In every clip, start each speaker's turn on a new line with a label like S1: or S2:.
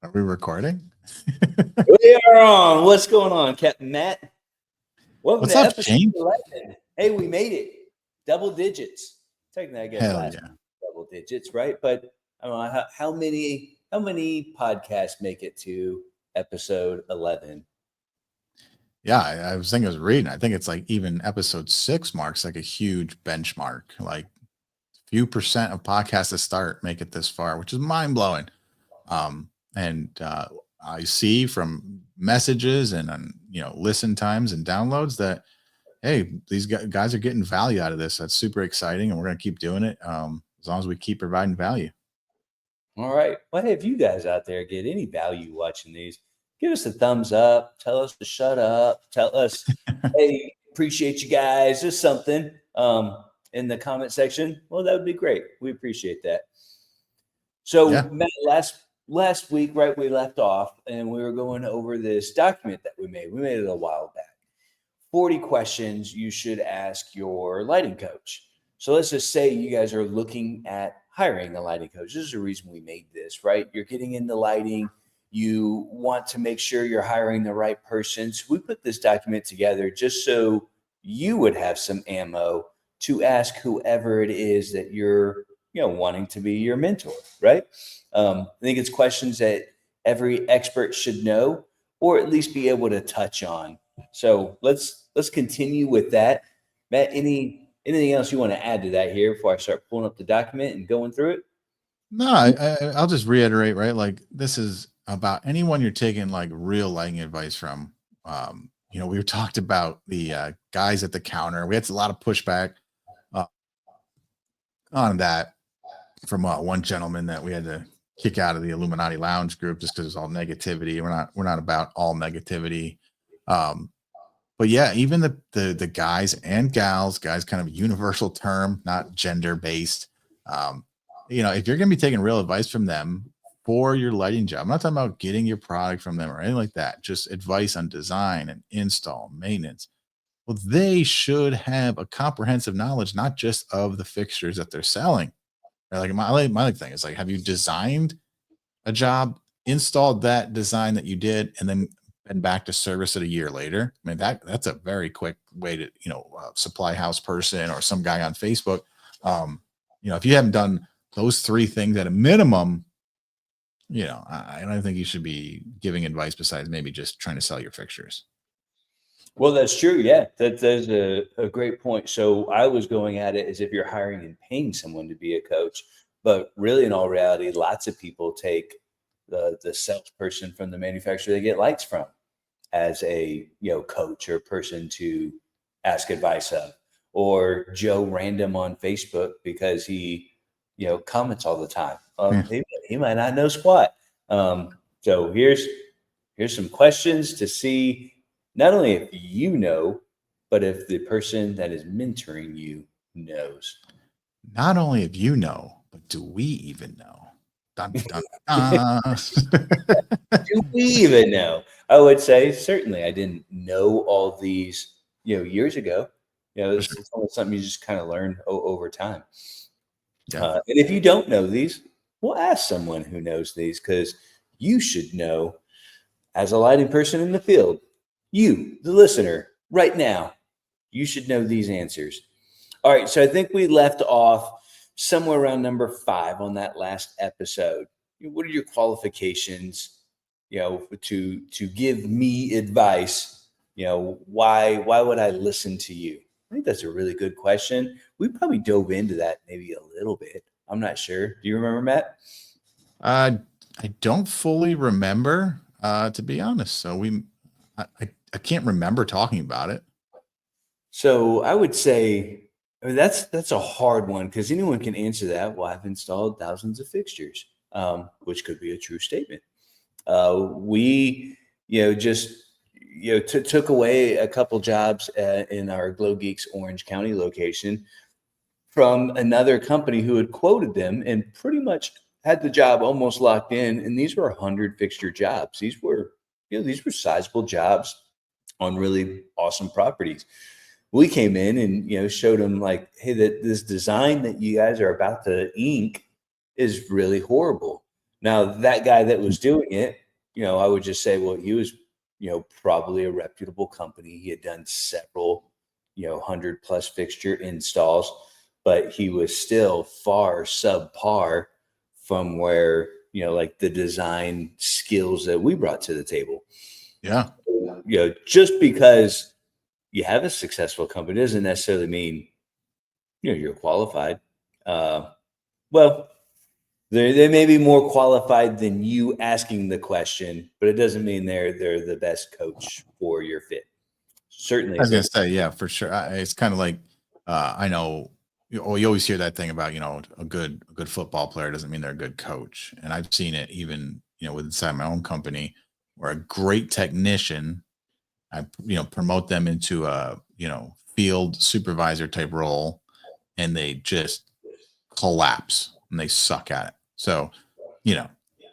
S1: Are we recording?
S2: We are on. What's going on, Captain Matt? Welcome
S1: What's
S2: to
S1: up,
S2: episode
S1: Shane?
S2: 11. Hey, we made it. Double digits. Technically, I guess
S1: Hell
S2: last
S1: yeah.
S2: double digits, right? But I don't know how many podcasts make it to episode 11.
S1: Yeah, I was thinking, I was reading. I think it's like even episode 6 marks like a huge benchmark. Like few percent of podcasts that start make it this far, which is mind blowing. And I see from messages and listen times and downloads that hey, these guys are getting value out of this. That's super exciting, and we're gonna keep doing it as long as we keep providing value.
S2: All right. Well, hey, if you guys out there get any value watching these, give us a thumbs up. Tell us to shut up. Tell us, hey, appreciate you guys. Just something in the comment section. Well, that would be great. We appreciate that. So,
S1: Yeah.
S2: Matt, last week, right, we left off and we were going over this document that we made. We made it a while back. 40 questions you should ask your lighting coach. So let's just say you guys are looking at hiring a lighting coach. This is the reason we made this, right? You're getting into lighting. You want to make sure you're hiring the right person. So we put this document together just so you would have some ammo to ask whoever it is that you're, wanting to be your mentor, right? I think it's questions that every expert should know, or at least be able to touch on. So let's continue with that. Matt, anything else you want to add to that here before I start pulling up the document and going through it?
S1: No, I'll just reiterate, right? Like this is about anyone you're taking like real lighting advice from. We talked about the guys at the counter. We had a lot of pushback uh, on that from one gentleman that we had to kick out of the Illuminati Lounge group just because it's all negativity. We're not about all negativity. But yeah, even the guys and gals, guys kind of universal term, not gender based. If you're gonna be taking real advice from them for your lighting job, I'm not talking about getting your product from them or anything like that, just advice on design and install, maintenance. Well, they should have a comprehensive knowledge, not just of the fixtures that they're selling. Right? Like my thing is like, have you designed a job, installed that design that you did, and then been back to service it a year later? I mean, that's a very quick way to, supply house person or some guy on Facebook. If you haven't done those 3 things at a minimum, I don't think you should be giving advice besides maybe just trying to sell your fixtures.
S2: Well, that's true. Yeah, that's a great point. So I was going at it as if you're hiring and paying someone to be a coach, but really, in all reality, lots of people take the salesperson from the manufacturer they get lights from as a coach or person to ask advice of, or Joe Random on Facebook because he comments all the time.
S1: Yeah.
S2: He might not know squat. So here's some questions to see not only if you know, but if the person that is mentoring you knows.
S1: Not only if you know, but do we even know? Dun, dun,
S2: Do
S1: dun.
S2: we even know? I would say certainly I didn't know all these years ago.
S1: For sure.
S2: It's almost something you just kind of learn over time.
S1: Yeah.
S2: And if you don't know these, we'll ask someone who knows these because you should know as a lighting person in the field. You, the listener, right now, you should know these answers. All right, so I think we left off somewhere around number 5 on that last episode. What are your qualifications, to give me advice? Why would I listen to you? I think that's a really good question. We probably dove into that maybe a little bit. I'm not sure. Do you remember, Matt?
S1: I don't fully remember, to be honest. So I can't remember talking about it.
S2: So I would say, I mean, that's a hard one because anyone can answer that. Well, I've installed thousands of fixtures, which could be a true statement. We, just took away a couple jobs in our Glow Geeks Orange County location from another company who had quoted them and pretty much had the job almost locked in. And these were 100 fixture jobs. These were sizable jobs on really awesome properties. We came in and showed them like, hey, that this design that you guys are about to ink is really horrible. Now, that guy that was doing it, I would just say, well, he was, probably a reputable company. He had done several, 100+ fixture installs, but he was still far subpar from where, like the design skills that we brought to the table.
S1: Yeah.
S2: Just because you have a successful company doesn't necessarily mean, you're qualified. Well, they may be more qualified than you asking the question, but it doesn't mean they're the best coach for your fit. Certainly
S1: I
S2: a
S1: was gonna
S2: good.
S1: say, yeah, for sure. It's kind of like I know you always hear that thing about a good football player doesn't mean they're a good coach, and I've seen it even with inside my own company where a great technician, I promote them into a field supervisor type role, and they just collapse and they suck at it. So you know,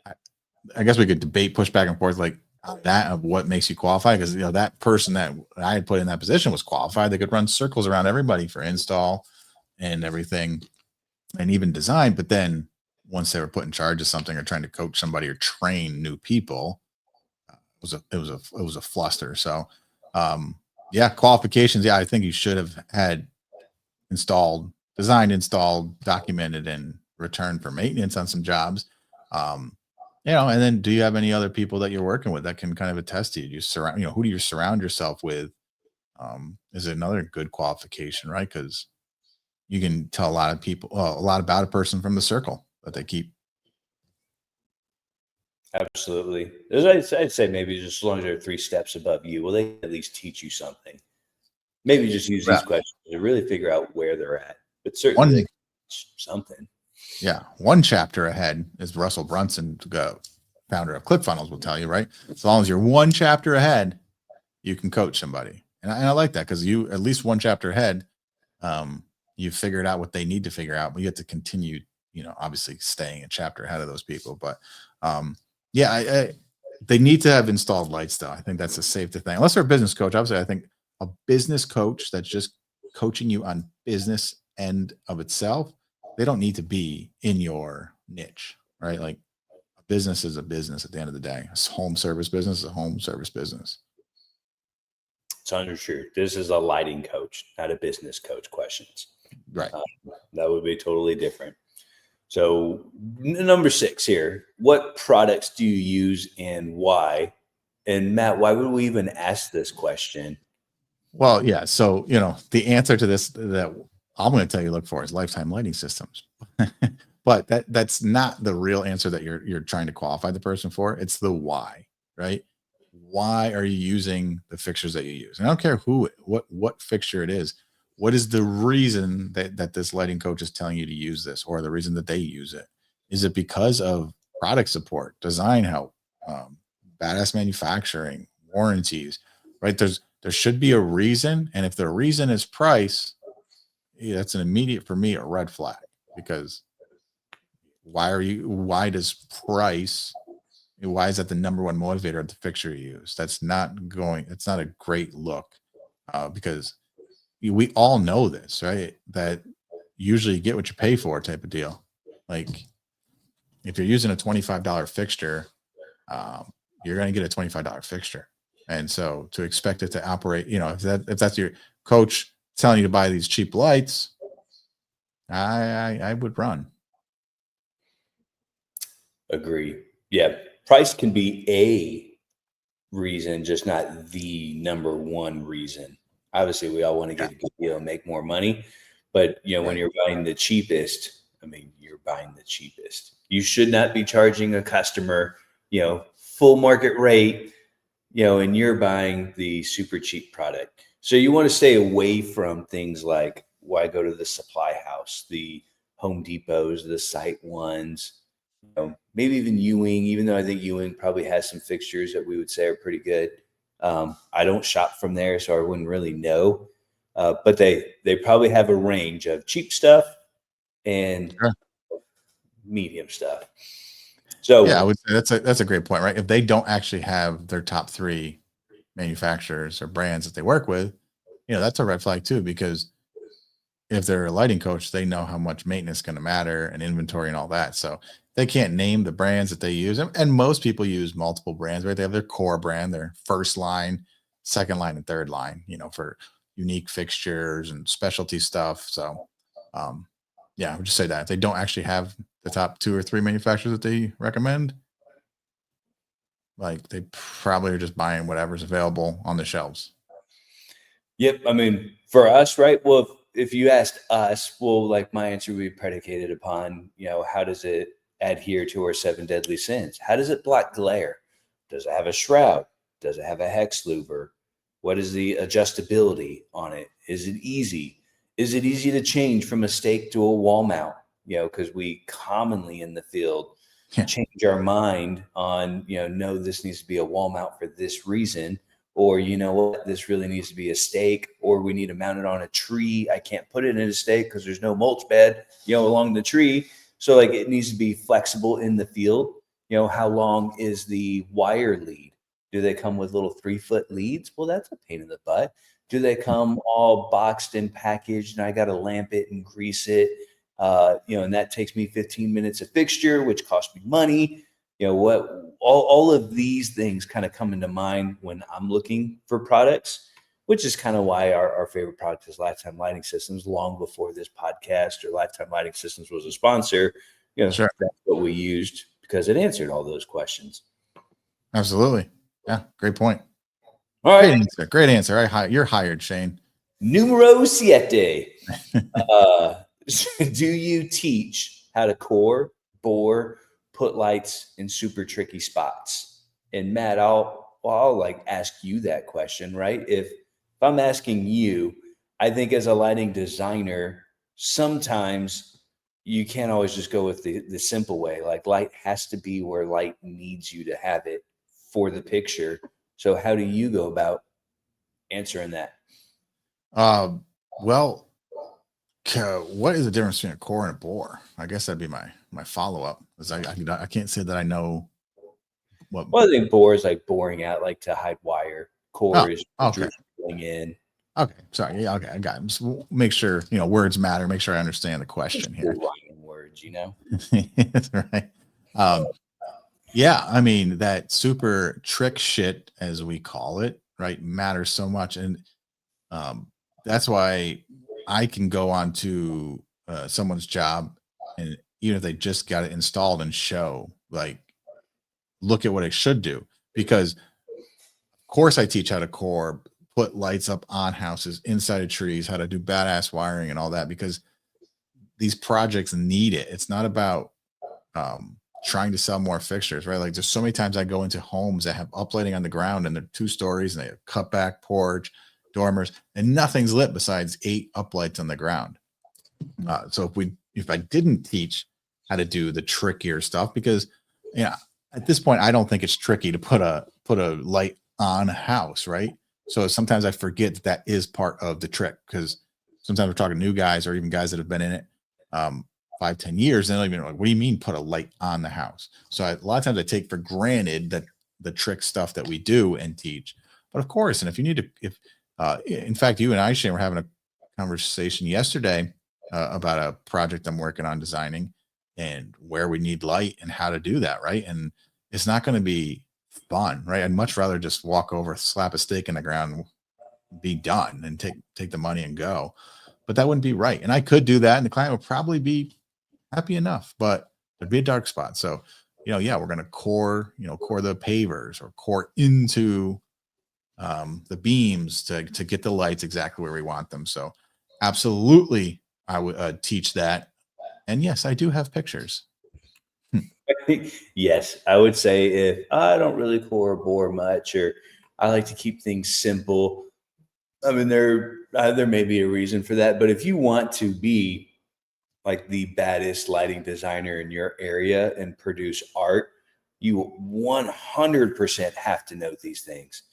S1: I, I guess we could debate, push back and forth like that of what makes you qualified because that person that I had put in that position was qualified. They could run circles around everybody for install and everything, and even design. But then once they were put in charge of something or trying to coach somebody or train new people, it was a fluster. So, um, yeah, qualifications. Yeah, I think you should have had installed, designed, installed, documented, and returned for maintenance on some jobs. Um, and then do you have any other people that you're working with that can kind of attest to you? Do you surround, who do you surround yourself with? Is another good qualification, right? Because you can tell a lot of people a lot about a person from the circle that they keep.
S2: Absolutely. I'd say maybe just as long as they're 3 steps above you, well, they can at least teach you something. Maybe just use
S1: Yeah.
S2: these questions to really figure out where they're at. But certainly they
S1: One,
S2: can teach something.
S1: yeah, one chapter ahead is Russell Brunson, founder of ClickFunnels, will tell you, right? As long as you're one chapter ahead, you can coach somebody. And I like that because you at least one chapter ahead, um, you figured out what they need to figure out, but you have to continue, obviously staying a chapter ahead of those people. But yeah, they need to have installed lights though. I think that's a safety thing. Unless they're a business coach, obviously, I think a business coach that's just coaching you on business end of itself, they don't need to be in your niche, right? Like a business is a business at the end of the day. A home service business is a home service business.
S2: It's undertrue. This is a lighting coach, not a business coach questions.
S1: Right.
S2: That would be totally different. So, number 6 here. What products do you use and why? And Matt, why would we even ask this question?
S1: Well, yeah. So, the answer to this that I'm going to tell you look for is lifetime lighting systems. But that's not the real answer that you're trying to qualify the person for. It's the why, right? Why are you using the fixtures that you use? And I don't care what fixture it is. What is the reason that this lighting coach is telling you to use this, or the reason that they use it? Is it because of product support, design help, badass manufacturing, warranties, right? There should be a reason, and if the reason is price, yeah, that's an immediate for me a red flag because why does price why is that the number one motivator of the fixture you use? It's not a great look because we all know this, right? That usually you get what you pay for type of deal. Like if you're using a $25 fixture, um, you're going to get a $25 fixture. And so to expect it to operate, if that's your coach telling you to buy these cheap lights, I would run.
S2: Agree. Yeah. Price can be a reason, just not the number one reason. Obviously, we all want to
S1: Yeah.
S2: get a good deal and make more money. But when
S1: Right.
S2: you're buying the cheapest, I mean, you're buying the cheapest. You should not be charging a customer, full market rate, and you're buying the super cheap product. So you want to stay away from things like why go to the supply house, the Home Depots, the site ones, maybe even Ewing, even though I think Ewing probably has some fixtures that we would say are pretty good. I don't shop from there, so I wouldn't really know. But they probably have a range of cheap stuff and
S1: Sure.
S2: medium stuff.
S1: Yeah, I
S2: So
S1: would say that's a great point, right? If they don't actually have their top three manufacturers or brands that they work with, that's a red flag too, because if they're a lighting coach, they know how much maintenance is going to matter and inventory and all that. So they can't name the brands that they use. And most people use multiple brands, right? They have their core brand, their first line, second line, and third line, for unique fixtures and specialty stuff. So, um, yeah, I would just say that if they don't actually have the top two or three manufacturers that they recommend, like they probably are just buying whatever's available on the shelves.
S2: Yep. I mean, for us, right? Well, if you asked us, well, like my answer would be predicated upon, how does it adhere to our seven deadly sins? How does it block glare? Does it have a shroud? Does it have a hex louver? What is the adjustability on it? Is it easy? Is it easy to change from a stake to a wall mount? Because we commonly in the field
S1: Yeah.
S2: change our mind on, no, this needs to be a wall mount for this reason, or what, this really needs to be a stake, or we need to mount it on a tree. I can't put it in a stake because there's no mulch bed, along the tree. So like it needs to be flexible in the field. How long is the wire lead? Do they come with little 3-foot leads? Well, that's a pain in the butt. Do they come all boxed and packaged and I got to lamp it and grease it? And that takes me 15 minutes a fixture, which costs me money. What all of these things kind of come into mind when I'm looking for products, which is kind of why our favorite product is Lifetime Lighting Systems. Long before this podcast or Lifetime Lighting Systems was a sponsor,
S1: Sure.
S2: that's what we used because it answered all those questions.
S1: Absolutely. Yeah. Great point.
S2: All
S1: Great
S2: right.
S1: answer. Great answer. You're hired, Shane.
S2: Numero siete. Do you teach how to core, bore, put lights in super tricky spots? And Matt, I'll like ask you that question, right? If I'm asking you, I think as a lighting designer, sometimes you can't always just go with the simple way. Like light has to be where light needs you to have it for the picture. So how do you go about answering that?
S1: Well, what is the difference between a core and a bore? I guess that'd be my follow up. Because I can't say that I know what.
S2: Well, I think bore is like boring out, like to hide wire.
S1: Oh,
S2: Core is
S1: okay,
S2: drilling in.
S1: okay, sorry, yeah, okay, I got it. Just make sure words matter. Make sure I understand the
S2: Just
S1: question here.
S2: cool rhyming words.
S1: That's right. Um, yeah, I mean that super trick shit, as we call it, right, matters so much, and um, that's why I can go on to someone's job, and even if they just got it installed and show, like, look at what it should do. Because, of course, I teach how to core, put lights up on houses, inside of trees, how to do badass wiring and all that, because these projects need it. It's not about trying to sell more fixtures, right? Like there's so many times I go into homes that have uplighting on the ground and they're 2 stories and they have cut back porch, dormers, and nothing's lit besides 8 uplights on the ground. So if I didn't teach how to do the trickier stuff, because yeah, at this point I don't think it's tricky to put a light on a house, right? So sometimes I forget that that is part of the trick, because sometimes we're talking new guys or even guys that have been in it 5-10 years, and they don't even know, like, what do you mean put a light on the house? So a lot of times I take for granted that the trick stuff that we do and teach. But of course, and if you need to, if in fact you and I, Shane, were having a conversation yesterday about a project I'm working on designing and where we need light and how to do that, right? And it's not going to be fun, right? I'd much rather just walk over, slap a stake in the ground, be done, and take the money and go. But that wouldn't be right. And I could do that, and the client would probably be happy enough, but there'd be a dark spot. So, yeah, we're going to core the pavers or core into the beams to get the lights exactly where we want them. So, absolutely, I would teach that. And yes, I do have pictures.
S2: Yes, I would say if I don't really core or bore much, or I like to keep things simple. I mean, there may be a reason for that, but if you want to be like the baddest lighting designer in your area and produce art, you 100% have to know these things.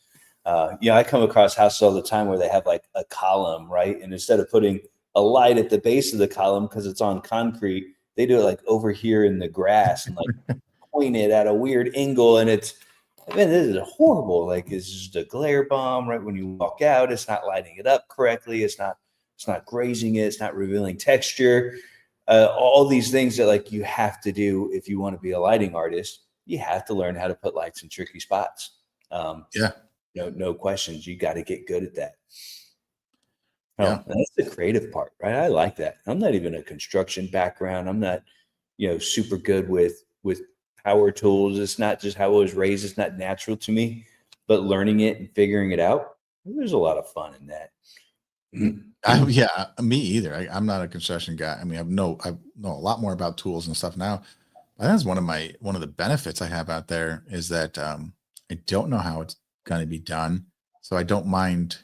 S2: I come across houses all the time where they have like a column, right? And instead of putting a light at the base of the column because it's on concrete, they do it like over here in the grass and like point it at a weird angle. And man, this is horrible. Like it's just a glare bomb right when you walk out. It's not lighting it up correctly. It's not It's not grazing it. It's not revealing texture. All these things that like you have to do if you want to be a lighting artist. You have to learn how to put lights in tricky spots.
S1: Yeah.
S2: No questions. You got to get good at that.
S1: Yeah.
S2: Oh, that's the creative part, right? I like that. I'm not even a construction background. I'm not, super good with power tools. It's not just how I was raised. It's not natural to me, but learning it and figuring it out, there's a lot of fun in that.
S1: Yeah, me either. I'm not a construction guy. I mean, I know a lot more about tools and stuff now. I think that's one of the benefits I have out there is that I don't know how it's going to be done, so I don't mind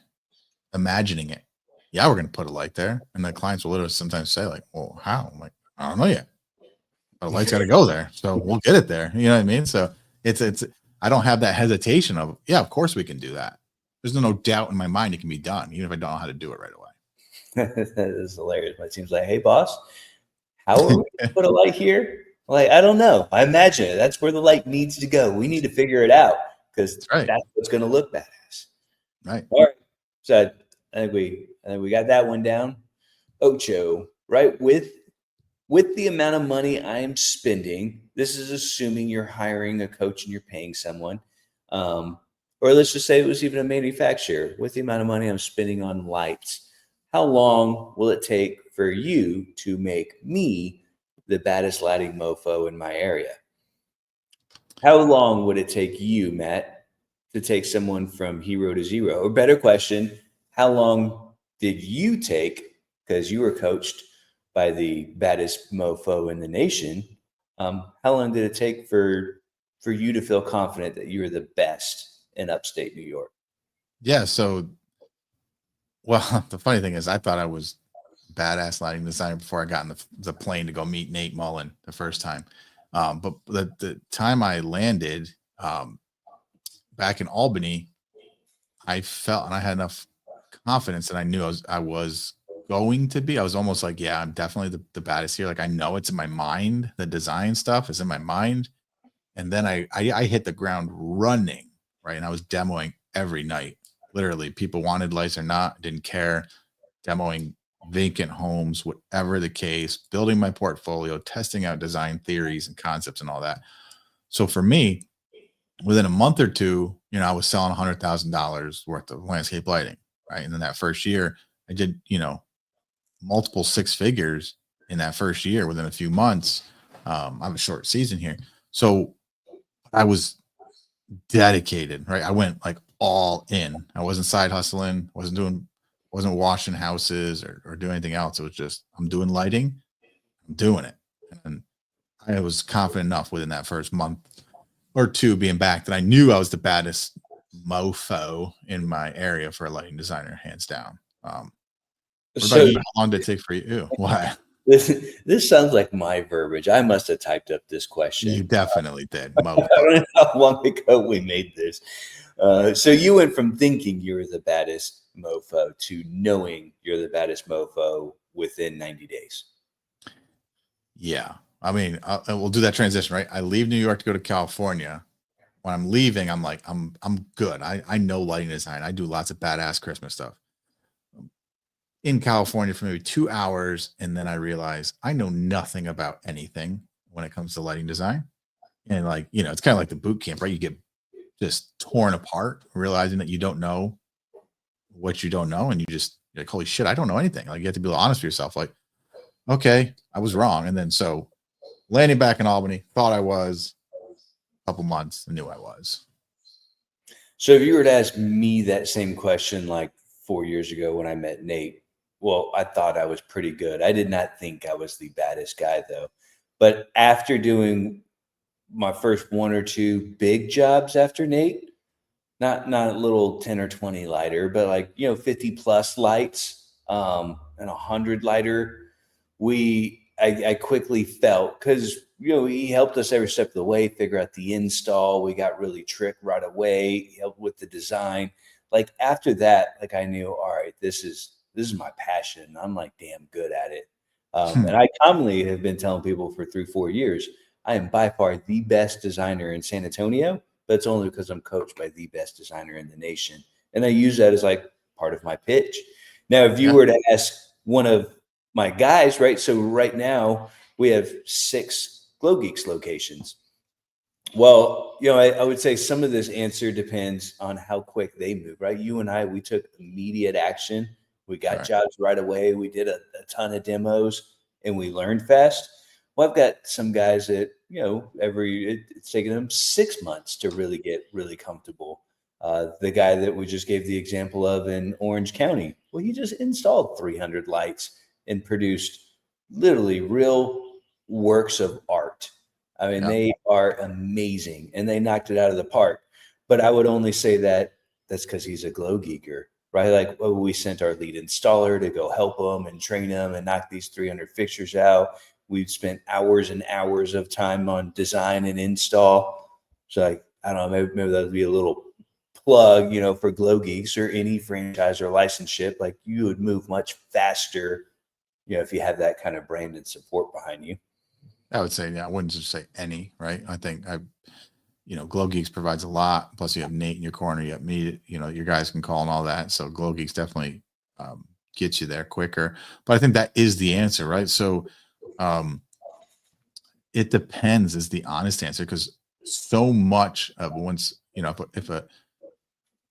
S1: imagining it. Yeah, we're going to put a light there, and the clients will literally sometimes say like, "Well, how?" I'm like, "I don't know yet. But the light's got to go there, so we'll get it there." You know what I mean? So it's I don't have that hesitation of, yeah, of course we can do that. There's no doubt in my mind it can be done, even if I don't know how to do it right away.
S2: That is hilarious. My team's like, "Hey, boss, how are we going to put a light here?" I'm like, I don't know. I imagine it. That's where the light needs to go. We need to figure it out because
S1: That's right.
S2: that's what's going to look badass.
S1: Right.
S2: All right. So I think we got that one down. Ocho, right? With the amount of money I am spending, this is assuming you're hiring a coach and you're paying someone. Or let's just say it was even a manufacturer. With the amount of money I'm spending on lights, how long will it take for you to make me the baddest lighting mofo in my area? How long would it take you, Matt, to take someone from hero to zero? Or better question, how long did you take, because you were coached by the baddest mofo in the nation? How long did it take for you to feel confident that you were the best in upstate New York?
S1: Yeah. So, well, the funny thing is, I thought I was badass lighting designer before I got in the plane to go meet Nate Mullen the first time. But the time I landed back in Albany, I felt and I had enough confidence that I knew I was going to be. I was almost like, yeah, I'm definitely the baddest here. Like I know it's in my mind. The design stuff is in my mind. And then I hit the ground running, right? And I was demoing every night. Literally, people wanted lights or not, didn't care. Demoing vacant homes, whatever the case, building my portfolio, testing out design theories and concepts and all that. So for me, within a month or two, I was selling $100,000 worth of landscape lighting, right? And then that first year, I did, multiple six figures in that first year within a few months. I have a short season here. So I was dedicated, right? I went like all in. I wasn't side hustling, wasn't washing houses or doing anything else. It was just, I'm doing lighting, I'm doing it. And I was confident enough within that first month or two being back that I knew I was the baddest mofo in my area for a lighting designer, hands down. What about
S2: So
S1: you? How long did it take for you? What?
S2: this sounds like my verbiage. I must have typed up this
S1: You
S2: question.
S1: definitely did.
S2: I
S1: Mofo.
S2: don't know how long ago we made this. So you went from thinking you were the baddest mofo to knowing you're the baddest mofo within 90 days.
S1: Yeah. I mean, we'll do that transition, right? I leave New York to go to California. When I'm leaving, I'm like, I'm good. I know lighting design. I do lots of badass Christmas stuff. In California for maybe 2 hours, and then I realize I know nothing about anything when it comes to lighting design. And like, it's kind of like the boot camp, right? You get just torn apart, realizing that you don't know what you don't know, and you're like, holy shit, I don't know anything. Like you have to be honest with yourself, like, okay, I was wrong. And then so landing back in Albany, thought I was a couple months, I knew I was.
S2: So if you were to ask me that same question like 4 years ago when I met Nate, well, I thought I was pretty good. I did not think I was the baddest guy though. But after doing my first one or two big jobs after Nate, not a little 10 or 20 lighter, but like, 50 plus lights, and 100 lighter, I quickly felt, because he helped us every step of the way figure out the install. We got really tricked right away. He helped with the design. Like after that, like I knew, all right, this is my passion. I'm like damn good at it. And I commonly have been telling people for 3-4 years, I am by far the best designer in San Antonio, but it's only because I'm coached by the best designer in the nation. And I use that as like part of my pitch. Now, if you
S1: Yeah.
S2: were to ask one of my guys, right? So right now we have 6 Glow Geeks locations. Well, I would say some of this answer depends on how quick they move, right? You and I, we took immediate action. We got
S1: Right.
S2: jobs right away. We did a ton of demos and we learned fast. Well, I've got some guys that, it's taken them 6 months to really get really comfortable. The guy that we just gave the example of in Orange County, well, he just installed 300 lights and produced literally real works of art. I mean,
S1: Yeah.
S2: they are amazing and they knocked it out of the park. But I would only say that that's because he's a glow geeker, right? Like, well, we sent our lead installer to go help them and train them and knock these 300 fixtures out. We've spent hours and hours of time on design and install. So, like, I don't know, maybe that would be a little plug, for Glow Geeks or any franchise or licenseship. Like, you would move much faster, if you have that kind of brand and support behind you.
S1: I would say, yeah, I wouldn't just say any, right? I think Glow Geeks provides a lot. Plus, you have Nate in your corner. You have me. Your guys can call and all that. So Glow Geeks definitely gets you there quicker. But I think that is the answer, right? So it depends is the honest answer, because so much of once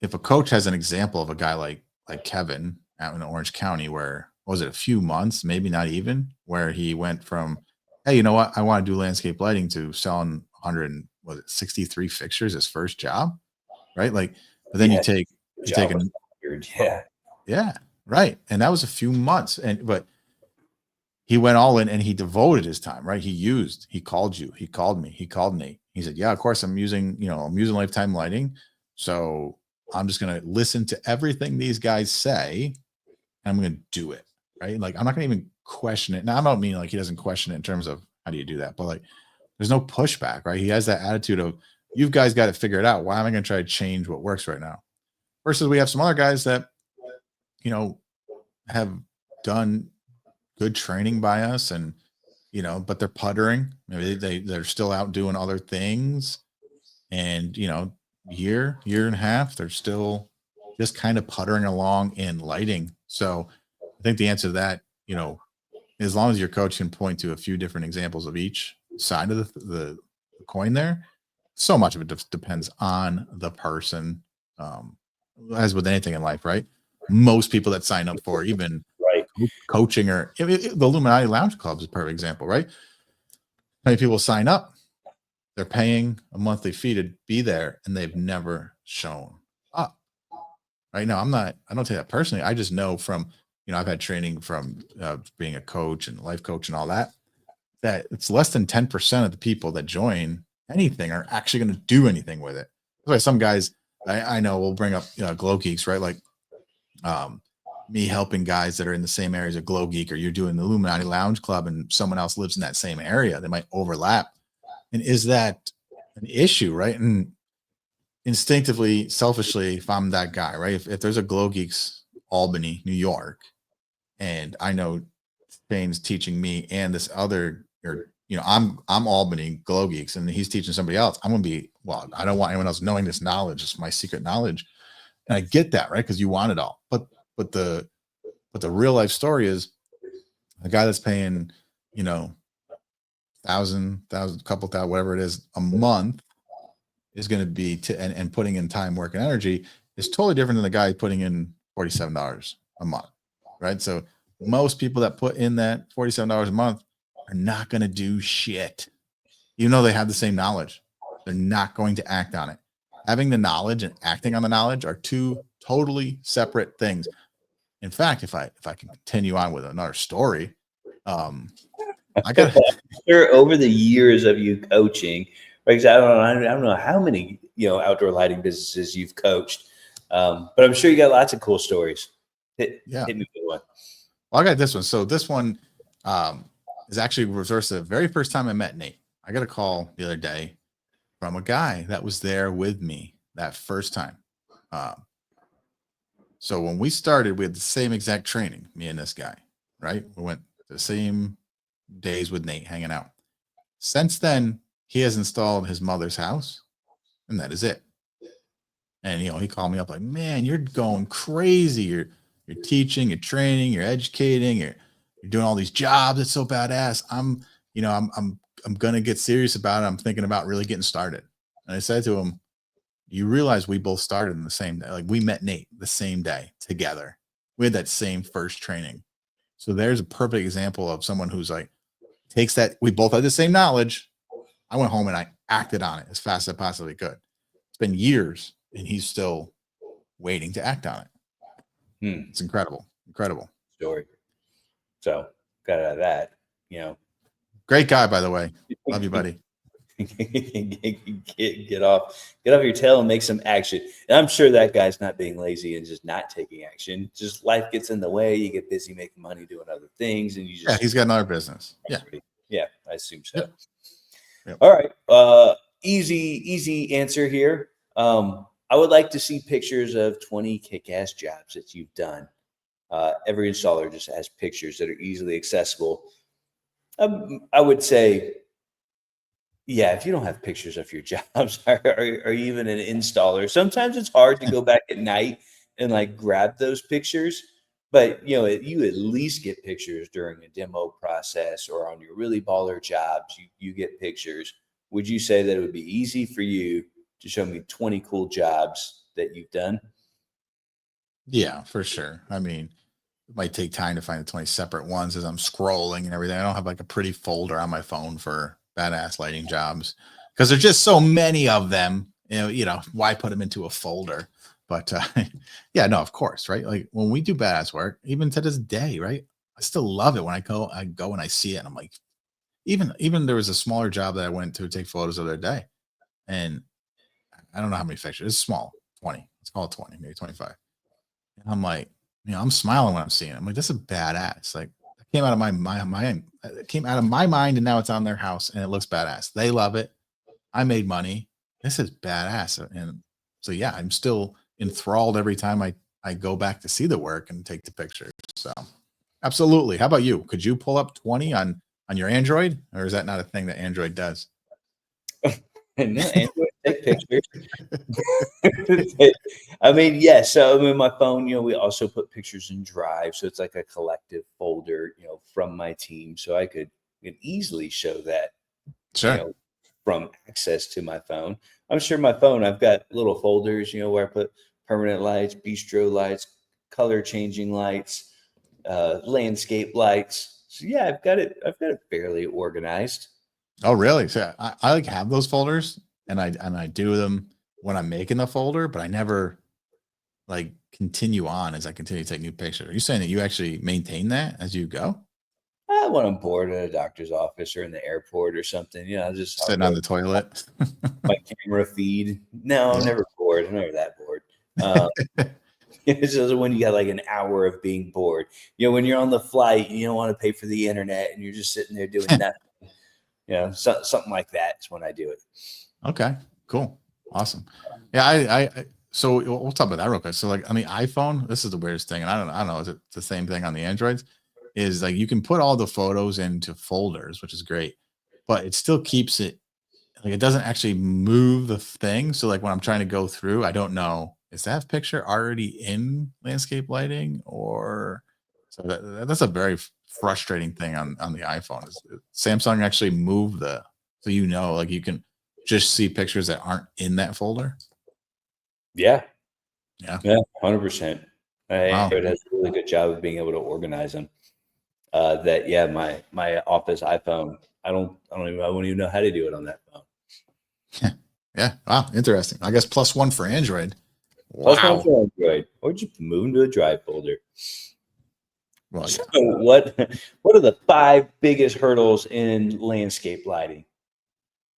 S1: if a coach has an example of a guy like Kevin out in Orange County, where was it a few months, maybe not even, where he went from, hey, you know what, I want to do landscape lighting, to selling 163 fixtures his first job, right? Like, but then
S2: Yeah,
S1: you take
S2: job was
S1: an
S2: weird. Yeah.
S1: yeah, right, and that was a few months, but he went all in and he devoted his time, right? He called you, he called me, he called Nate. He said, yeah, of course I'm using lifetime lighting. So I'm just going to listen to everything these guys say and I'm going to do it. Right. Like, I'm not going to even question it. Now, I don't mean like he doesn't question it in terms of how do you do that, but like, there's no pushback, right? He has that attitude of, you guys got to figure it out. Why am I going to try to change what works right now? Versus we have some other guys that, you know, have done good training by us, and but they're puttering, maybe they're still out doing other things, and year and a half they're still just kind of puttering along in lighting. So I think the answer to that, as long as your coach can point to a few different examples of each side of the coin there, so much of it depends on the person, as with anything in life, right? Most people that sign up for even
S2: Right.
S1: coaching, or the Illuminati Lounge Club is a perfect example, right? Many people sign up, they're paying a monthly fee to be there, and they've never shown up. Right now, I don't take that personally. I just know from, I've had training from being a coach and life coach and all that, that it's less than 10% of the people that join anything are actually going to do anything with it. That's why some guys I know will bring up Glow Geeks, right? Like, um, me helping guys that are in the same areas of Glow Geek, or you're doing the Illuminati Lounge Club and someone else lives in that same area, they might overlap. And is that an issue, right? And instinctively, selfishly, if I'm that guy, right? If there's a Glow Geeks Albany, New York, and I know Shane's teaching me and this other, or I'm Albany Glow Geeks, and he's teaching somebody else, I'm gonna be, well, I don't want anyone else knowing this knowledge. It's my secret knowledge. And I get that, right? Because you want it all. But the real life story is a guy that's paying, couple thousand, whatever it is, a month, is going to be and putting in time, work, and energy, is totally different than the guy putting in $47 a month, right? So most people that put in that $47 a month are not going to do shit, even though they have the same knowledge. They're not going to act on it. Having the knowledge and acting on the knowledge are two totally separate things. In fact, if I can continue on with another story, I got
S2: Sure, over the years of you coaching, right? 'Cause I don't know how many outdoor lighting businesses you've coached, but I'm sure you got lots of cool stories. Hit
S1: yeah.
S2: hit me with one.
S1: Well, I got this one. So this one is actually reversed. The very first time I met Nate, I got a call the other day from a guy that was there with me that first time. Um, so when we started, we had the same exact training, me and this guy, right? We went the same days with Nate hanging out. Since then, he has installed his mother's house, and that is it. And he called me up like, "Man, you're going crazy. you're teaching, you're training, you're educating, you're doing all these jobs. It's so badass. I'm gonna get serious about it. I'm thinking about really getting started. And I said to him, you realize we both started in the same day. Like we met Nate the same day together. We had that same first training. So there's a perfect example of someone who's like takes that. We both had the same knowledge. I went home and I acted on it as fast as I possibly could. It's been years and he's still waiting to act on it. It's incredible. Incredible
S2: story. So got out of that,
S1: great guy, by the way. Love you, buddy.
S2: get off your tail and make some action. And I'm sure that guy's not being lazy and just not taking action. Just life gets in the way. You get busy making money doing other things, and you just
S1: he's got another business.
S2: Yeah, I assume so.
S1: Yep. Yep.
S2: All right. Easy answer here. I would like to see pictures of 20 kick-ass jobs that you've done. Every installer just has pictures that are easily accessible. I would say, yeah, if you don't have pictures of your jobs or even an installer, sometimes it's hard to go back at night and like grab those pictures. But you at least get pictures during a demo process or on your really baller jobs. You get pictures. Would you say that it would be easy for you to show me 20 cool jobs that you've done?
S1: Yeah, for sure. I mean, it might take time to find the 20 separate ones as I'm scrolling and everything. I don't have like a pretty folder on my phone for badass lighting jobs because there's just so many of them. Why put them into a folder? But yeah, no, of course, right? Like when we do badass work, even to this day, right? I still love it when I go and I see it. And I'm like, even there was a smaller job that I went to take photos of the other day, and I don't know how many pictures. It's small, 20. Let's call it 20, maybe 25. And I'm like, I'm smiling when I'm seeing it. I'm like, this is badass. Like it came out of my mind. It came out of my mind, and now it's on their house, and it looks badass. They love it. I made money. This is badass. And so yeah, I'm still enthralled every time I go back to see the work and take the pictures. So absolutely. How about you? Could you pull up 20 on your Android, or is that not a thing that Android does?
S2: No, Android take pictures. I mean, yeah. So my phone, we also put pictures in Drive, so it's like a collective folder, from my team, so I could easily show that,
S1: Sure.
S2: from access to my phone. I'm sure my phone, I've got little folders, where I put permanent lights, bistro lights, color changing lights, landscape lights. So yeah, I've got it fairly organized.
S1: Oh, really? So I like have those folders and I do them when I'm making the folder, but I never like continue on as I continue to take new pictures. Are you saying that you actually maintain that as you go?
S2: When I'm bored at a doctor's office or in the airport or something, I'll
S1: Sitting
S2: go
S1: on the toilet.
S2: my camera feed. No, I'm
S1: Yeah.
S2: never bored. I'm never that bored. It's just when you got like an hour of being bored. When you're on the flight, you don't want to pay for the internet and you're just sitting there doing nothing. Something like that is when I do it.
S1: Okay, cool. Awesome. Yeah, so we'll talk about that real quick. So like on the iPhone, this is the weirdest thing. And I don't know, is it the same thing on the Androids? Is like you can put all the photos into folders, which is great, but it still keeps it like it doesn't actually move the thing. So like when I'm trying to go through, I don't know, is that picture already in landscape lighting or so that's a very frustrating thing on the iPhone. Is Samsung actually move so like you can just see pictures that aren't in that folder?
S2: Yeah.
S1: Yeah.
S2: Yeah. 100%.
S1: Wow.
S2: It does a really good job of being able to organize them. My office iPhone, I won't even know how to do it on that phone.
S1: Yeah. Wow. Interesting. I guess +1 for Android.
S2: Plus one
S1: Wow.
S2: for Android, or just move them to a Drive folder.
S1: Well,
S2: So
S1: yeah.
S2: what are the 5 biggest hurdles in landscape lighting?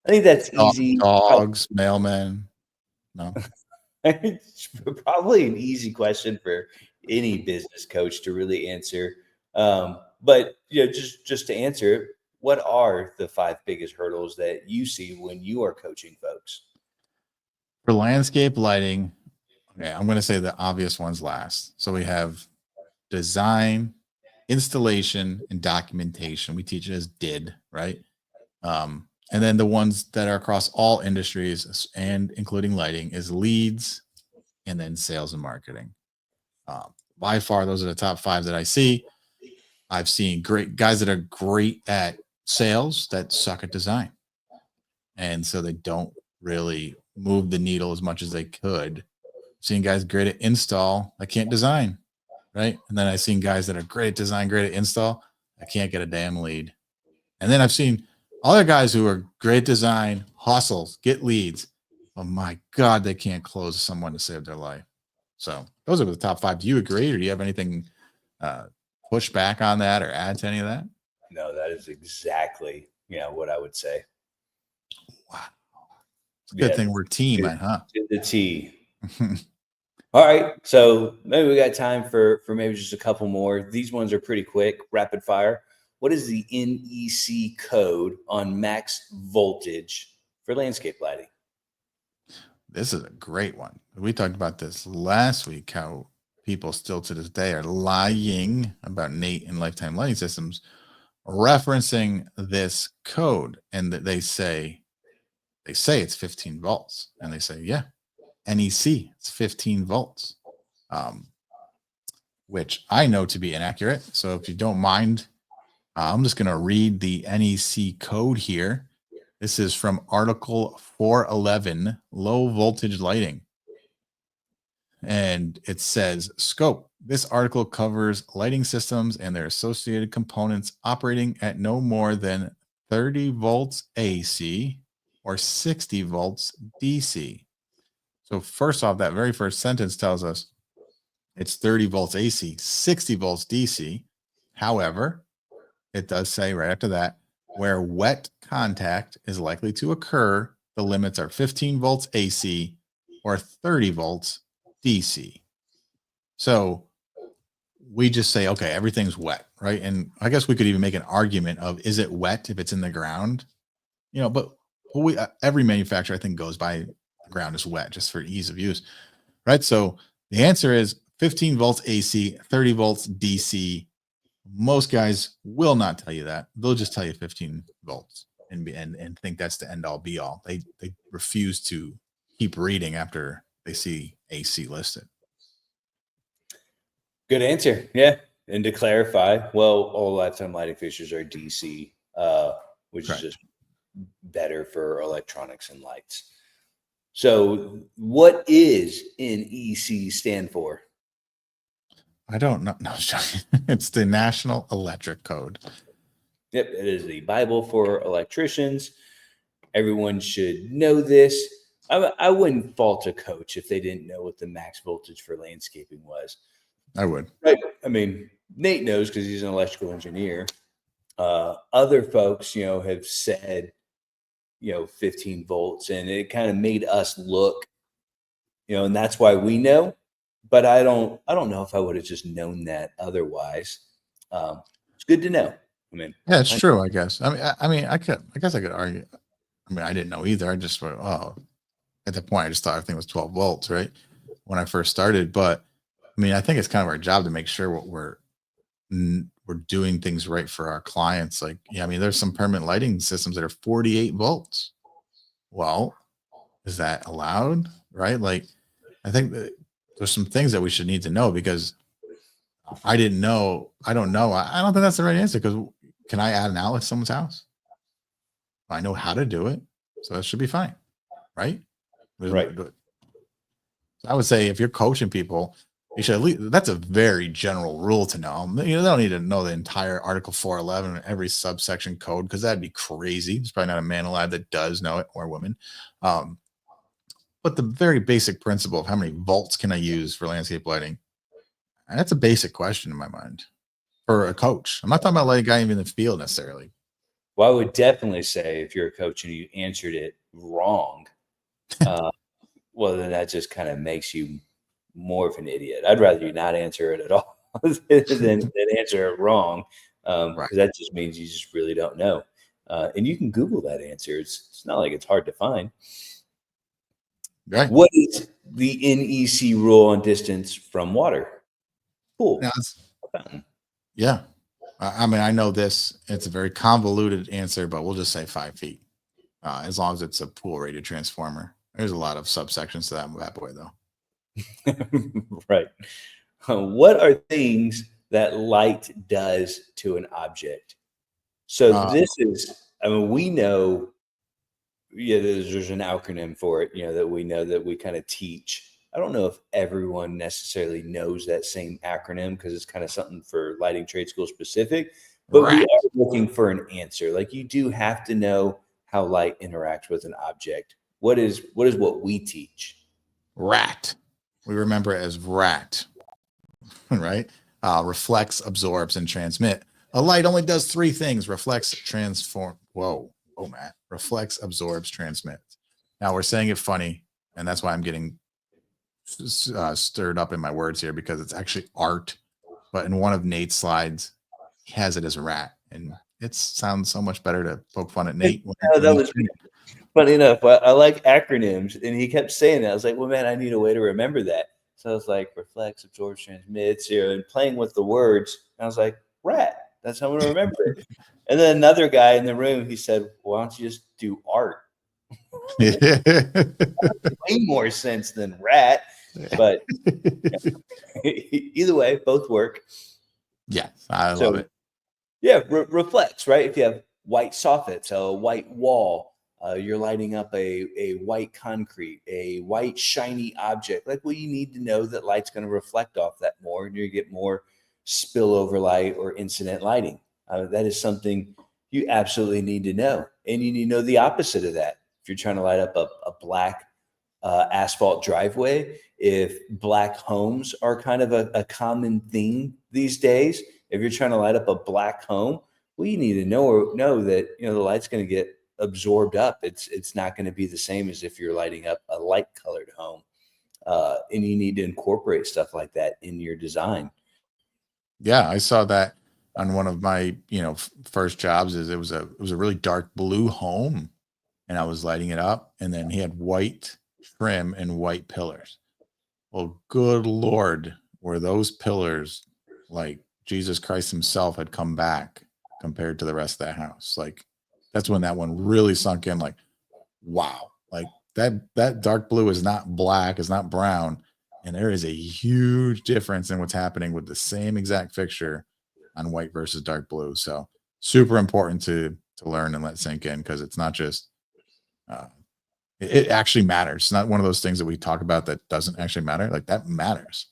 S2: I think that's easy.
S1: Dogs, mailmen. No.
S2: It's probably an easy question for any business coach to really answer. But just to answer it, what are the 5 biggest hurdles that you see when you are coaching folks?
S1: For landscape lighting, okay, I'm going to say the obvious ones last. So we have design, installation, and documentation. We teach it as DID, right? And then the ones that are across all industries and including lighting is leads and then sales and marketing. by far, those are the top 5 that I see. I've seen great guys that are great at sales that suck at design. And so they don't really move the needle as much as they could. Seen guys great at install that can't design, right? And then I've seen guys that are great at design, great at install, I can't get a damn lead. And then I've seen other guys who are great design, hustles, get leads. Oh my God, they can't close someone to save their life. So those are the top 5. Do you agree, or do you have anything push back on that or add to any of that?
S2: No, that is exactly what I would say.
S1: Wow, it's a good
S2: Yeah,
S1: thing we're team,
S2: to,
S1: huh?
S2: to the T. All right, so maybe we got time for maybe just a couple more. These ones are pretty quick, rapid fire. What is the NEC code on max voltage for landscape lighting?
S1: This is a great one. We talked about this last week, how people still to this day are lying about Nate and Lifetime Lighting Systems, referencing this code, and that they say it's 15 volts, and they say, yeah, NEC, it's 15 volts, which I know to be inaccurate. So if you don't mind, I'm just going to read the NEC code here. This is from Article 411, low voltage lighting. And it says, scope. This article covers lighting systems and their associated components operating at no more than 30 volts AC or 60 volts DC. So first off, that very first sentence tells us it's 30 volts AC, 60 volts DC. However, it does say right after that, where wet contact is likely to occur, the limits are 15 volts AC or 30 volts DC. So we just say, okay, everything's wet, right? And I guess we could even make an argument of, is it wet if it's in the ground? But every manufacturer, I think, goes by the ground is wet just for ease of use, right? So the answer is 15 volts AC, 30 volts DC. Most guys will not tell you that. They'll just tell you 15 volts and think that's the end all be all. They refuse to keep reading after they see AC listed.
S2: Good answer. Yeah. And to clarify, well, all lifetime lighting fixtures are DC, which
S1: Correct.
S2: is just better for electronics and lights. So what is NEC stand for?
S1: I don't know. No, it's the National Electric Code.
S2: Yep, it is the Bible for electricians. Everyone should know this. I wouldn't fault a coach if they didn't know what the max voltage for landscaping was.
S1: I would.
S2: Right. I mean, Nate knows because he's an electrical engineer. Other folks, have said, 15 volts, and it kind of made us look, and that's why we know. But I don't know if I would have just known that otherwise. It's good to know. I mean,
S1: yeah, it's true. I guess. I guess I could argue. I mean, I didn't know either. I just went, oh, at that point, I just thought everything was 12 volts, right? When I first started. But I mean, I think it's kind of our job to make sure what we're doing things right for our clients. Like, yeah, I mean, there's some permanent lighting systems that are 48 volts. Well, is that allowed? Right? Like, I think that there's some things that we should need to know, because I didn't know. I don't know. I don't think that's the right answer, because can I add an outlet to someone's house? I know how to do it, so that should be fine, right?
S2: Right.
S1: I would say if you're coaching people, you should at least, that's a very general rule to know. They don't need to know the entire Article 411 and every subsection code, because that'd be crazy. There's probably not a man alive that does know it, or woman. But the very basic principle of how many volts can I use for landscape lighting, that's a basic question in my mind for a coach. I'm not talking about letting a guy in the field necessarily.
S2: Well, I would definitely say if you're a coach and you answered it wrong, well, then that just kind of makes you more of an idiot. I'd rather you not answer it at all than answer it wrong, because that just means you just really don't know. And you can Google that answer. It's not like it's hard to find.
S1: Right.
S2: What is the NEC rule on distance from water? Pool. Fountain.
S1: Yeah. I mean, I know this. It's a very convoluted answer, but we'll just say 5 feet, as long as it's a pool rated transformer. There's a lot of subsections to that bad boy, though.
S2: Right. What are things that light does to an object? So
S1: Uh,
S2: this is, I mean, we know, yeah, there's an acronym for it, that we know that we kind of teach. I don't know if everyone necessarily knows that same acronym because it's kind of something for lighting trade school specific, but we
S1: rat,
S2: are looking for an answer. Like you do have to know how light interacts with an object. What we teach?
S1: rat. We remember it as rat, right? Reflects, absorbs, and transmit. A light only does three things: reflects, transform. Whoa, Matt. Reflects, absorbs, transmits. Now we're saying it funny, and that's why I'm getting stirred up in my words here because it's actually art. But in one of Nate's slides, he has it as rat, and it sounds so much better to poke fun at Nate when
S2: That
S1: he's
S2: was funny enough. I like acronyms, and he kept saying that. I was like, well, man, I need a way to remember that. So I was like, reflects, absorbs, transmits, and playing with the words. And I was like, rat. That's how I'm going to remember it. And then another guy in the room, he said, why don't you just do art? Way more sense than rat. But either way, both work.
S1: Yes, I love
S2: So
S1: it.
S2: yeah, reflects, right? If you have white soffits, so a white wall, you're lighting up a white concrete, a white shiny object. Like, well, you need to know that light's going to reflect off that more, and you get more spillover light or incident lighting. That is something you absolutely need to know, and you need to know the opposite of that. If you're trying to light up a black asphalt driveway, if black homes are kind of a common thing these days, if you're trying to light up a black home, well, you need to know that the light's going to get absorbed up. It's not going to be the same as if you're lighting up a light colored home, and you need to incorporate stuff like that in your design.
S1: Yeah, I saw that on one of my first jobs. Is it was a really dark blue home, and I was lighting it up, and then he had white trim and white pillars. Well, good Lord, were those pillars like Jesus Christ himself had come back compared to the rest of that house? Like that's when that one really sunk in, like, wow, like that dark blue is not black, it's not brown, and there is a huge difference in what's happening with the same exact fixture on white versus dark blue. So super important to learn and let sink in because it's not just uh, it actually matters. It's not one of those things that we talk about that doesn't actually matter. Like that matters.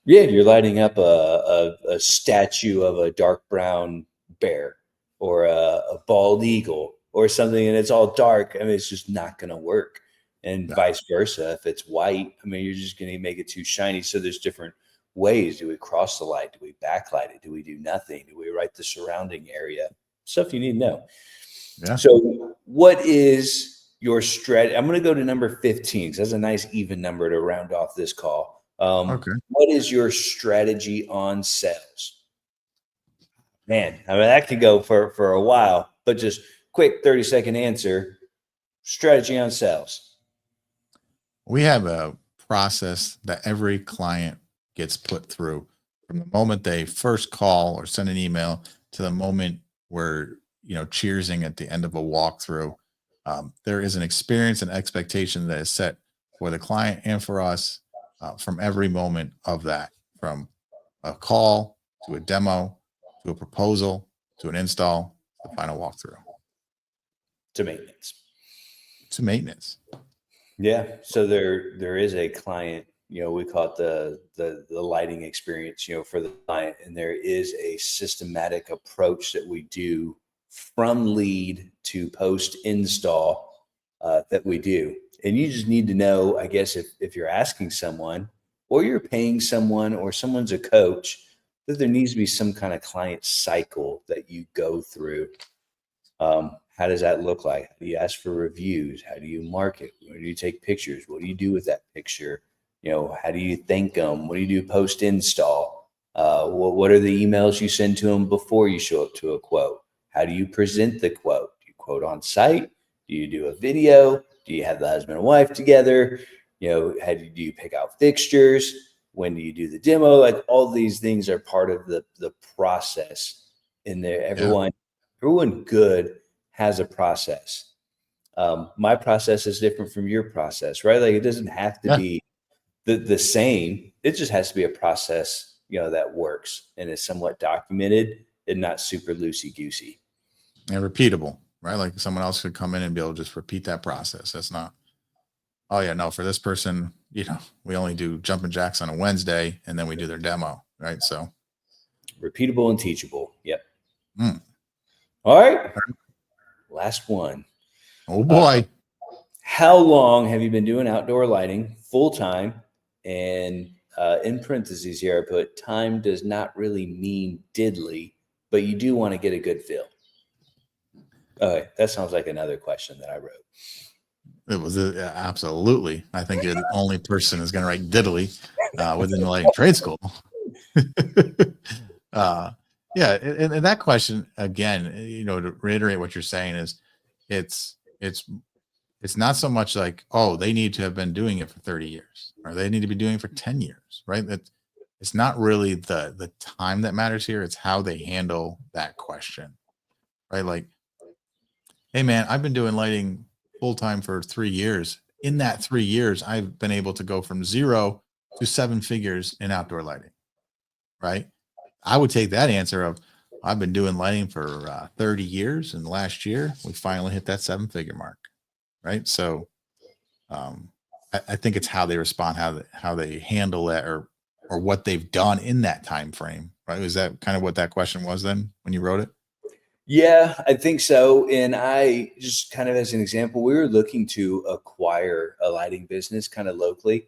S2: Yeah, you're lighting up a statue of a dark brown bear or a bald eagle or something, and it's all dark. I mean, it's just not going to work. And
S1: Yeah.
S2: vice versa. If it's white, I mean, you're just going to make it too shiny. So there's different ways. Do we cross the light? Do we backlight it? Do we do nothing? Do we write the surrounding area? Stuff you need to know.
S1: Yeah.
S2: So, what is your strategy? I'm going to go to number 15 because that's a nice even number to round off this call.
S1: Okay.
S2: What is your strategy on sales? Man, I mean, that could go for a while, but just quick 30-second answer. Strategy on sales.
S1: We have a process that every client gets put through from the moment they first call or send an email to the moment we're cheersing at the end of a walkthrough. There is an experience and expectation that is set for the client and for us from every moment of that, from a call to a demo to a proposal to an install to the final walkthrough
S2: To maintenance.
S1: to maintenance.
S2: Yeah. So there is a client, we call it the lighting experience, for the client. And there is a systematic approach that we do from lead to post install that we do. And you just need to know, I guess, if you're asking someone or you're paying someone or someone's a coach, that there needs to be some kind of client cycle that you go through. How does that look like? How do you ask for reviews? How do you market? Where do you take pictures? What do you do with that picture? How do you thank them? What do you do post install? What are the emails you send to them before you show up to a quote? How do you present the quote? Do you quote on site? Do you do a video? Do you have the husband and wife together? How do you pick out fixtures? When do you do the demo? Like all these things are part of the process in there.
S1: Yeah.
S2: Everyone good has a process. My process is different from your process, right? Like it doesn't have to
S1: Yeah.
S2: be the same. It just has to be a process, that works and is somewhat documented and not super loosey goosey.
S1: And repeatable, right? Like someone else could come in and be able to just repeat that process. That's not, oh yeah, no, for this person, we only do jumping jacks on a Wednesday and then we do their demo, right? So
S2: Repeatable and teachable. Yep.
S1: mm,
S2: All right. Last one.
S1: oh boy.
S2: How long have you been doing outdoor lighting full time? And in parentheses here, I put time does not really mean diddly, but you do want to get a good feel. Okay, that sounds like another question that I wrote.
S1: It was absolutely. I think you're the only person is going to write diddly within the lighting trade school. Yeah, and that question again, to reiterate what you're saying is, it's not so much like, oh, they need to have been doing it for 30 years or they need to be doing it for 10 years, right? That it's not really the time that matters here. It's how they handle that question, right? Like, hey man, I've been doing lighting full time for 3 years. In that 3 years, I've been able to go from 0 to 7 figures in outdoor lighting, right? I would take that answer of, I've been doing lighting for 30 years, and last year we finally hit that 7-figure mark, right? So I think it's how they respond, how they handle that, or what they've done in that time frame, right? Was that kind of what that question was then when you wrote it?
S2: Yeah, I think so. And I just kind of as an example, we were looking to acquire a lighting business kind of locally.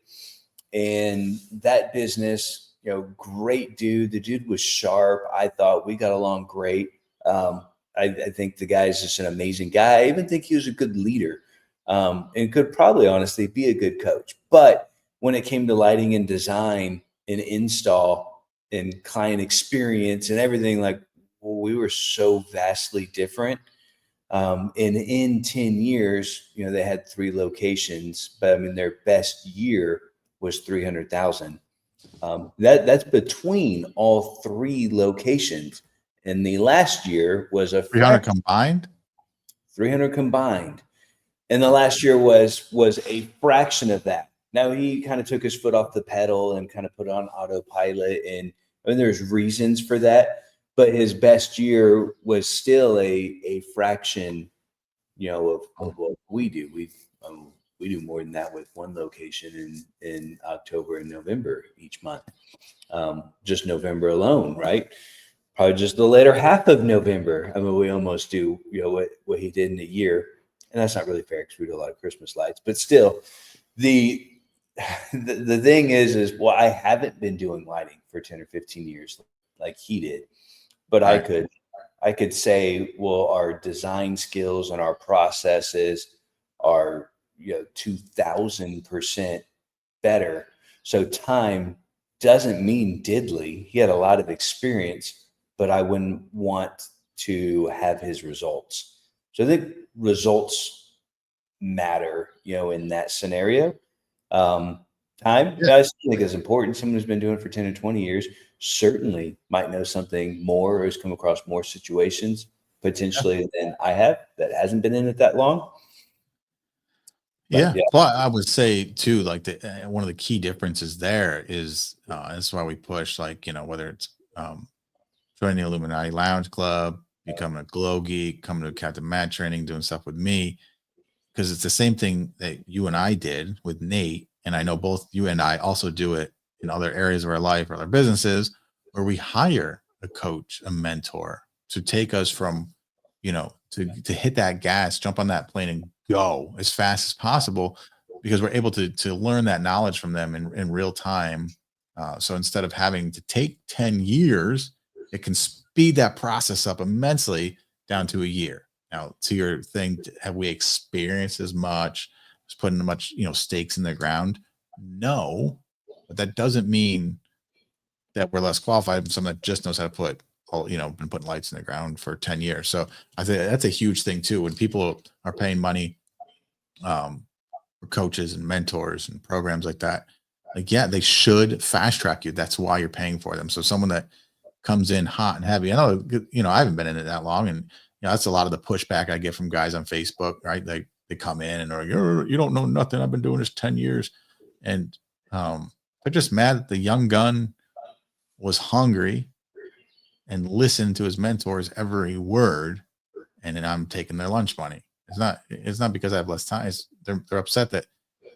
S2: And that business, great dude. The dude was sharp. I thought we got along great. I think the guy is just an amazing guy. I even think he was a good leader, and could probably honestly be a good coach. But when it came to lighting and design and install and client experience and everything, like, well, we were so vastly different. And in 10 years, they had 3 locations, but I mean, their best year was 300,000. That's between all 3 locations. And the last year was a
S1: 300 combined.
S2: 300 combined. And the last year was a fraction of that. Now he kind of took his foot off the pedal and kind of put on autopilot. And I mean, there's reasons for that, but his best year was still a fraction, of what we do. We do more than that with one location in October and November each month. Just November alone, right? Probably just the later half of November. I mean, we almost do, what he did in a year. And that's not really fair because we do a lot of Christmas lights, but still the thing is, well, I haven't been doing lighting for 10 or 15 years like he did, but
S1: Right.
S2: I could say, well, our design skills and our processes are, 2000% better. So time doesn't mean diddly. He had a lot of experience, but I wouldn't want to have his results. So I think results matter, in that scenario. Time,
S1: Yeah.
S2: I still think is important. Someone who's been doing it for 10 or 20 years certainly might know something more or has come across more situations potentially than I have that hasn't been in it that long. But
S1: Yeah.
S2: yeah,
S1: But I would say too, like one of the key differences there is, that's why we push, like, whether it's joining the Illuminati Lounge Club, becoming a glow geek, coming to Captain Matt training, doing stuff with me, because it's the same thing that you and I did with Nate. And I know both you and I also do it in other areas of our life or our businesses, where we hire a coach, a mentor to take us from, to hit that gas, jump on that plane and go as fast as possible, because we're able to learn that knowledge from them in real time. So instead of having to take 10 years, it can speed that process up immensely down to a year. Now, to your thing, have we experienced as much, as putting much, stakes in the ground? No, but that doesn't mean that we're less qualified than someone that just knows how to put all, been putting lights in the ground for 10 years. So I think that's a huge thing too. When people are paying money for coaches and mentors and programs like that, like, yeah, they should fast track you. That's why you're paying for them. So someone that comes in hot and heavy. I know, I haven't been in it that long, and that's a lot of the pushback I get from guys on Facebook, right? They come in and are, you don't know nothing. I've been doing this 10 years. And They're just mad that the young gun was hungry and listened to his mentor's every word, and then I'm taking their lunch money. It's not because I have less time. They're upset that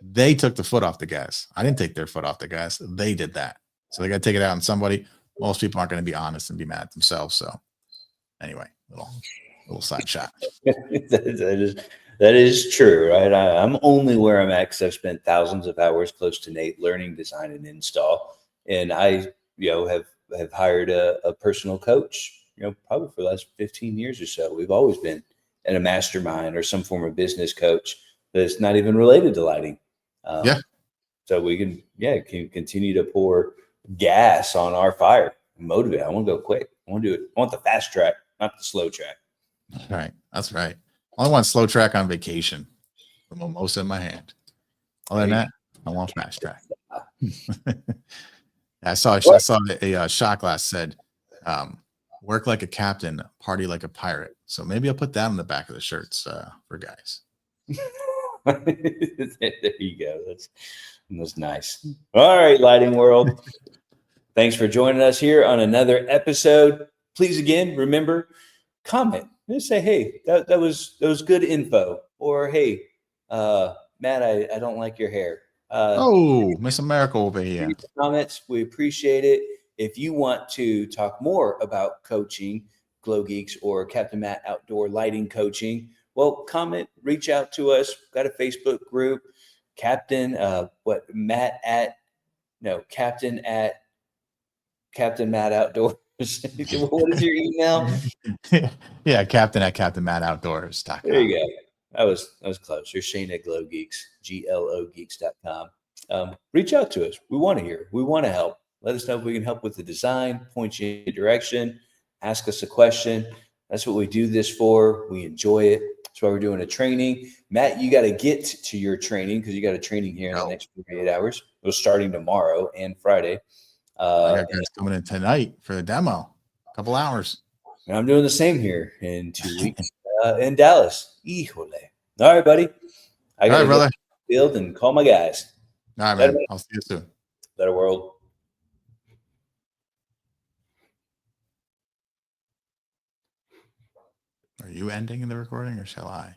S1: they took the foot off the gas. I didn't take their foot off the gas. They did that. So they got to take it out on somebody. Most people aren't going to be honest and be mad at themselves. So anyway, little side shot.
S2: that is true, right? I'm only where I'm at because I've spent thousands of hours close to Nate learning design and install, and I have hired a personal coach. Probably for the last 15 years or so, we've always been in a mastermind or some form of business coach that's not even related to lighting.
S1: Yeah.
S2: So we can continue to pour gas on our fire, motivate. I want to go quick. I want to do it. I want the fast track, not the slow track.
S1: Right. That's right. I want slow track on vacation. The mimosa in my hand. Other than that, I want fast track. I saw a shot glass said, work like a captain, party like a pirate. So maybe I'll put that on the back of the shirts for guys.
S2: There you go. That's nice. All right, lighting world. Thanks for joining us here on another episode. Please again, remember, comment. Just say, hey, that was good info. Or hey, Matt, I don't like your hair.
S1: Miss America over here.
S2: Comments, we appreciate it. If you want to talk more about coaching, Glow Geeks, or Captain Matt Outdoor Lighting Coaching, well, comment, reach out to us. We've got a Facebook group, Captain Matt Outdoors. What is your email?
S1: Yeah, Captain at CaptainMattOutdoors.com.
S2: There you go. That was close. You're Shane at Glow Geeks, GLOgeeks.com. Reach out to us. We want to hear. We want to help. Let us know if we can help with the design, point you in a direction, ask us a question. That's what we do this for. We enjoy it. That's why we're doing a training. Matt, you got to get to your training because you got a training here in the next 48 hours. We're starting tomorrow and Friday.
S1: I got guys coming in tonight for the demo. A couple hours.
S2: And I'm doing the same here in 2 weeks in Dallas. Híjole. All right, buddy. I got to go to the field and call my guys.
S1: All right, man. I'll see you soon.
S2: Better world.
S1: Are you ending the recording or shall I?